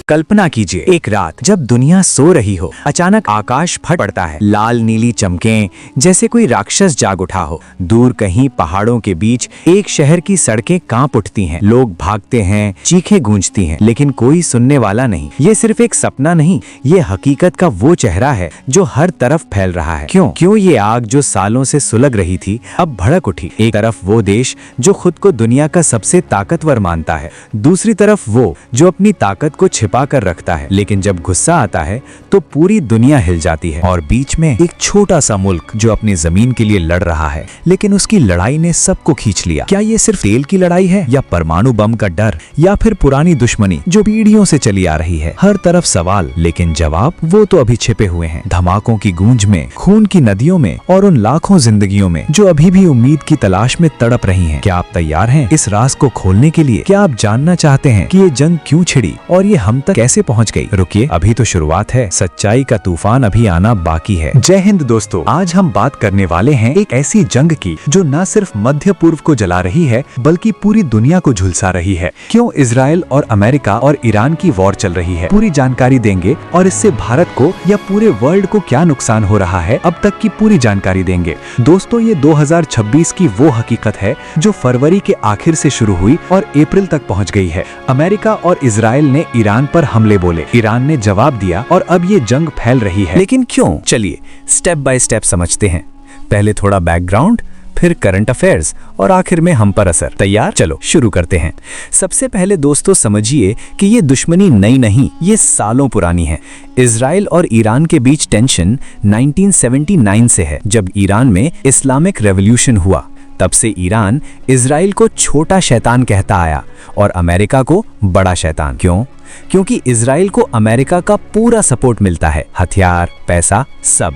कल्पना कीजिए, एक रात जब दुनिया सो रही हो, अचानक आकाश फट पड़ता है। लाल नीली चमकें जैसे कोई राक्षस जाग उठा हो। दूर कहीं पहाड़ों के बीच एक शहर की सड़कें कांप उठती हैं। लोग भागते हैं, चीखें गूंजती हैं, लेकिन कोई सुनने वाला नहीं। ये सिर्फ एक सपना नहीं, ये हकीकत का वो चेहरा है जो हर तरफ फैल रहा है। क्यों ये आग जो सालों से सुलग रही थी अब भड़क उठी। एक तरफ वो देश जो खुद को दुनिया का सबसे ताकतवर मानता है, दूसरी तरफ वो जो अपनी ताकत को छिपा कर रखता है, लेकिन जब गुस्सा आता है तो पूरी दुनिया हिल जाती है। और बीच में एक छोटा सा मुल्क जो अपनी जमीन के लिए लड़ रहा है, लेकिन उसकी लड़ाई ने सबको खींच लिया। क्या ये सिर्फ तेल की लड़ाई है, या परमाणु बम का डर, या फिर पुरानी दुश्मनी जो पीढ़ियों से चली आ रही है? हर तरफ सवाल, लेकिन जवाब वो तो अभी छिपे हुए हैं। धमाकों की गूंज में, खून की नदियों में और उन लाखों जिंदगियों में जो अभी भी उम्मीद की तलाश में तड़प रही हैं। क्या आप तैयार हैं इस राज को खोलने के लिए? क्या आप जानना चाहते हैं कि ये जंग क्यों छिड़ी और ये हम तक कैसे पहुंच गई? रुकिए, अभी तो शुरुआत है। सच्चाई का तूफान अभी आना बाकी है। जय हिंद दोस्तों, आज हम बात करने वाले हैं एक ऐसी जंग की जो न सिर्फ मध्य पूर्व को जला रही है बल्कि पूरी दुनिया को झुलसा रही है। क्यों इजराइल और अमेरिका और ईरान की वॉर चल रही है, पूरी जानकारी देंगे। और इससे भारत को या पूरे वर्ल्ड को क्या नुकसान हो रहा है अब तक की पूरी जानकारी देंगे। दोस्तों, ये 2026 की वो हकीकत है जो फरवरी के आखिर से शुरू हुई और अप्रैल तक पहुंच गई है। अमेरिका और इजराइल ने ईरान पर हमले बोले, ईरान ने जवाब दिया और अब ये जंग फैल रही है। लेकिन क्यों? चलिए स्टेप बाय स्टेप समझते हैं। पहले थोड़ा बैकग्राउंड, फिर करंट अफेयर्स और आखिर में हम पर असर। तैयार? चलो शुरू करते हैं। सबसे पहले दोस्तों समझिए कि ये दुश्मनी नई नहीं, ये सालों पुरानी है। इजराइल और ईरान के बीच टेंशन 1979 से है, जब ईरान में इस्लामिक रेवोल्यूशन हुआ। तब से ईरान इजराइल को छोटा शैतान कहता आया और अमेरिका को बड़ा शैतान। क्यों? क्योंकि इजराइल को अमेरिका का पूरा सपोर्ट मिलता है, हथियार, पैसा, सब।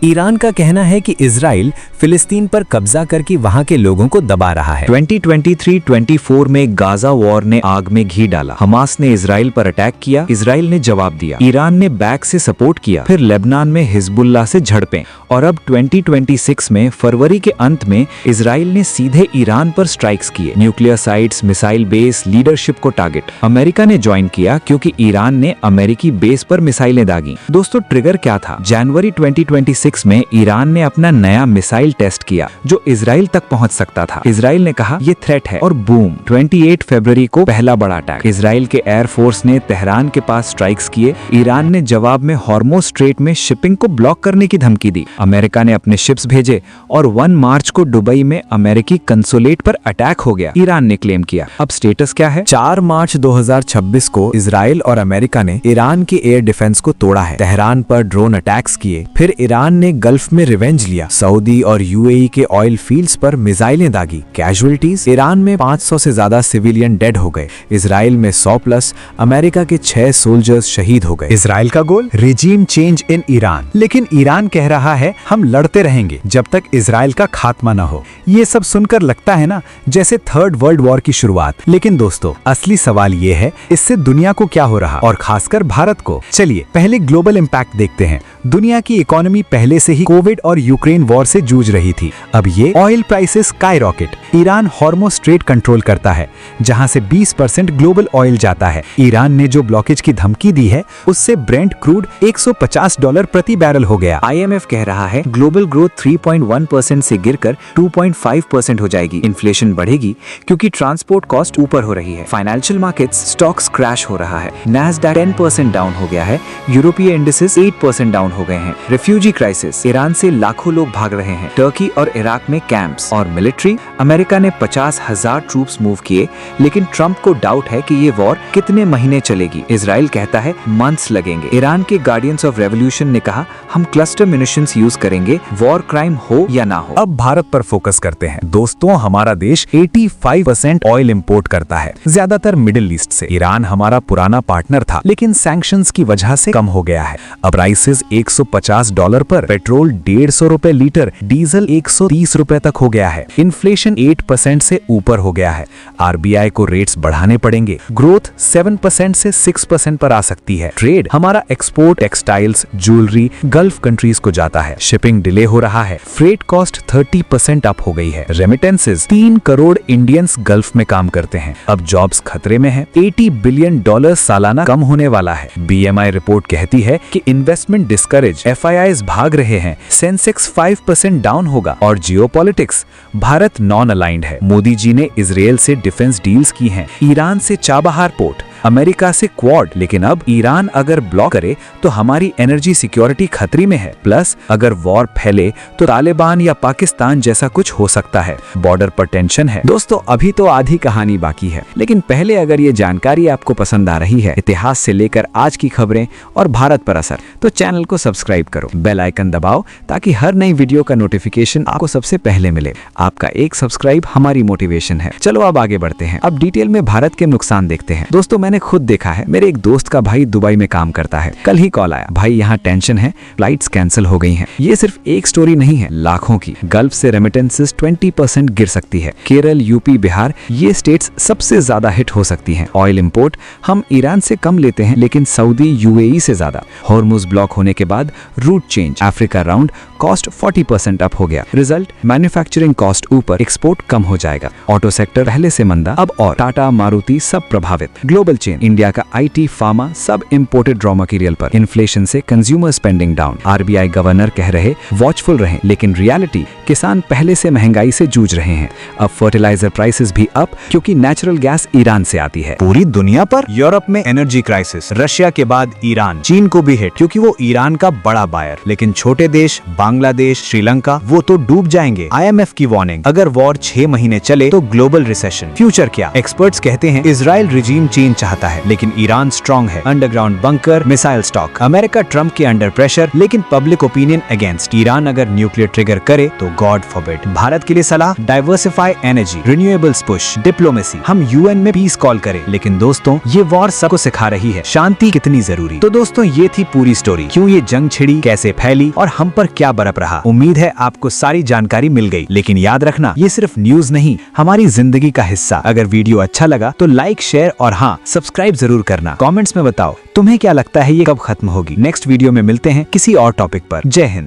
ईरान का कहना है कि इजराइल फिलिस्तीन पर कब्जा करके वहां के लोगों को दबा रहा है। 2023-24 में गाजा वॉर ने आग में घी डाला। हमास ने इजराइल पर अटैक किया, इजराइल ने जवाब दिया। ईरान ने बैक से सपोर्ट किया, फिर लेबनान में हिजबुल्लाह से झड़पें, और अब 2026 में फरवरी के अंत में इजराइल ने सीधे ईरान पर स्ट्राइक्स किए। Nuclear sites, missile base, leadership को टारगेट। अमेरिका ने ज्वाइन किया क्योंकि ईरान ने अमेरिकी बेस पर मिसाइलें दागी। दोस्तों, ट्रिगर क्या था? जनवरी 2026 में ईरान ने अपना नया मिसाइल टेस्ट किया जो इजराइल तक पहुंच सकता था। इजराइल ने कहा ये थ्रेट है, और बूम, 28 फरवरी को पहला बड़ा अटैक। इजराइल के एयरफोर्स ने तेहरान के पास स्ट्राइक्स किए। ईरान ने जवाब में हॉर्मुज़ स्ट्रेट में शिपिंग को ब्लॉक करने की धमकी दी। अमेरिका ने अपने शिप्स भेजे और 1 मार्च को दुबई में अमेरिकी कंसुलेट पर अटैक हो गया, ईरान ने क्लेम किया। अब स्टेटस क्या है? 4 मार्च 2026 को इजराइल और अमेरिका ने ईरान के एयर डिफेंस को तोड़ा है। तेहरान पर ड्रोन अटैक्स किए। फिर ईरान ने गल्फ में रिवेंज लिया। सऊदी और यूएई के ऑयल फील्ड्स पर मिसाइलें दागी। कैजुअलिटीज, ईरान में 500 से ज्यादा सिविलियन डेड हो गए। इजराइल में 100+, अमेरिका के 6 सोल्जर्स शहीद हो गए। इजराइल का goal? Regime change in Iran. लेकिन ईरान कह रहा है हम लड़ते रहेंगे जब तक इजराइल का खात्मा न हो। ये सब सुनकर लगता है ना जैसे 3rd वर्ल्ड वॉर की शुरुआत। लेकिन दोस्तों, असली सवाल ये है इससे दुनिया को क्या हो रहा, और खासकर भारत को। चलिए पहले ग्लोबल इम्पैक्ट देखते हैं। दुनिया की इकोनॉमी पहले से ही कोविड और यूक्रेन वॉर से जूझ रही थी। अब ये oil prices sky rocket. Iran Hormuz straight control करता है, जहां से 20% ग्लोबल ऑयल जाता है। ईरान ने जो ब्लॉकेज की धमकी दी है उससे ब्रेंट क्रूड $150 प्रति बैरल हो गया। IMF कह रहा है ग्लोबल ग्रोथ 3.1% से गिरकर 2.5% हो जाएगी। इन्फ्लेशन बढ़ेगी क्योंकि ट्रांसपोर्ट कॉस्ट ऊपर हो रही है। फाइनेंशियल मार्केट्स, स्टॉक्स क्रैश हो रहा है। नैस्डैक 10% डाउन हो गया है। यूरोपीय इंडिसेस 8% डाउन हो गए हैं। रिफ्यूजी क्राइसिस, ईरान से लाखों लोग भाग रहे हैं। टर्की और इराक में कैंप्स। और मिलिट्री, अमेरिका ने 50,000 ट्रूप्स मूव किए, लेकिन ट्रंप को डाउट है कि ये वॉर कितने महीने चलेगी। इजराइल कहता है मंथ्स लगेंगे। ईरान के गार्डियंस ऑफ रेवोल्यूशन ने कहा हम क्लस्टर म्यूनिशंस यूज करेंगे, वॉर क्राइम हो या ना हो। अब भारत पर फोकस करते हैं। दोस्तों, हमारा देश 85% ऑयल इंपोर्ट करता है, ज्यादातर मिडिल ईस्ट से। ईरान हमारा पुराना पार्टनर था, लेकिन सैंक्शंस की वजह से कम हो गया है। अब प्राइसेस $150 पर पर पेट्रोल 150 रुपए लीटर, डीजल 130 रुपए तक हो गया है। इन्फ्लेशन 8% से ऊपर हो गया है। आरबीआई को रेट्स बढ़ाने पड़ेंगे। ग्रोथ 7% से 6% पर आ सकती है। ट्रेड, हमारा export textiles, jewellery gulf countries को जाता है। शिपिंग डिले हो रहा है। फ्रेट कॉस्ट 30% अप हो गई है। रेमिटेंसेस, 3 करोड़ इंडियंस गल्फ में काम करते हैं। अब जॉब्स खतरे में है। $80 बिलियन सालाना कम होने वाला है। बीएमआई रिपोर्ट कहती है कि इन्वेस्टमेंट डिस्करेज, एफआईआईज भाग रहे हैं। सेंसेक्स 5% डाउन होगा। और जियोपॉलिटिक्स, भारत नॉन अलाइंड है। मोदी जी ने इजराइल से डिफेंस डील्स की हैं। ईरान से चाबहार पोर्ट, अमेरिका से क्वाड, लेकिन अब ईरान अगर ब्लॉक करे तो हमारी एनर्जी सिक्योरिटी खतरे में है। प्लस अगर वॉर फैले तो तालिबान या पाकिस्तान जैसा कुछ हो सकता है। बॉर्डर पर टेंशन है। दोस्तों, अभी तो आधी कहानी बाकी है, लेकिन पहले अगर ये जानकारी आपको पसंद आ रही है, इतिहास से लेकर आज की खबरें और भारत पर असर, तो चैनल को सब्सक्राइब करो, बेल आइकन दबाओ ताकि हर नई वीडियो का नोटिफिकेशन आपको सबसे पहले मिले। आपका एक सब्सक्राइब हमारी मोटिवेशन है। चलो अब आगे बढ़ते हैं। अब डिटेल में भारत के नुकसान देखते हैं। दोस्तों, मैंने खुद देखा है। मेरे एक दोस्त का भाई दुबई में काम करता है। कल ही कॉल आया, भाई यहाँ टेंशन है, फ्लाइट्स कैंसिल हो गई हैं। ये सिर्फ एक स्टोरी नहीं है, लाखों की। गल्फ से रेमिटेंसेस 20% गिर सकती है। केरल, यूपी, बिहार, ये स्टेट्स सबसे ज्यादा हिट हो सकती हैं। ऑयल इंपोर्ट हम ईरान से कम लेते हैं, लेकिन सऊदी, यूएई से ज्यादा। हॉर्मुज ब्लॉक होने के बाद route change, Africa round cost 40% up हो गया। रिजल्ट, मैन्युफैक्चरिंग कॉस्ट ऊपर, एक्सपोर्ट कम हो जाएगा। ऑटो सेक्टर पहले से मंदा, अब और टाटा, मारुति सब प्रभावित। ग्लोबल चेन, इंडिया का आईटी, फार्मा सब इंपोर्टेड रॉ मटेरियल पर। इन्फ्लेशन से consumer spending down. RBI governor कह रहे वॉचफुल रहें, लेकिन रियलिटी, किसान पहले से महंगाई से जूझ रहे हैं। अब फर्टिलाइजर प्राइसेस भी अप, क्योंकि नेचुरल गैस ईरान से आती है। पूरी दुनिया पर यूरोप में एनर्जी क्राइसिस, रशिया के बाद ईरान, चीन को भी हिट, क्योंकि वो ईरान का बड़ा बायर। लेकिन छोटे देश बांग्लादेश, श्रीलंका, वो तो डूब जाएंगे। आईएमएफ की वार्निंग, अगर वॉर 6 महीने चले तो ग्लोबल रिसेशन। फ्यूचर क्या? एक्सपर्ट्स कहते हैं इजराइल रिजीम चेंज चाहता है, लेकिन ईरान स्ट्रांग है। Underground bunker, missile stock. America Trump के अंडर प्रेशर, लेकिन पब्लिक ओपिनियन अगेंस्ट। ईरान अगर न्यूक्लियर ट्रिगर करे तो गॉड फॉरबिड। भारत के लिए सलाह, diversify energy, renewables push, diplomacy. हम यूएन में पीस कॉल करें, लेकिन दोस्तों ये वॉर सबको सिखा रही है शांति कितनी जरूरी। तो दोस्तों, ये थी पूरी स्टोरी। क्यों ये जंग छिड़ी, कैसे फैली और हम पर क्या बरप रहा। उम्मीद है आपको सारी जानकारी मिल गई, लेकिन याद रखना, ये सिर्फ न्यूज नहीं, हमारी जिंदगी का हिस्सा। अगर वीडियो अच्छा लगा तो लाइक, शेयर और हाँ, सब्सक्राइब जरूर करना। कमेंट्स में बताओ तुम्हें क्या लगता है ये कब खत्म होगी। नेक्स्ट वीडियो में मिलते हैं किसी और टॉपिक पर। जय हिंद।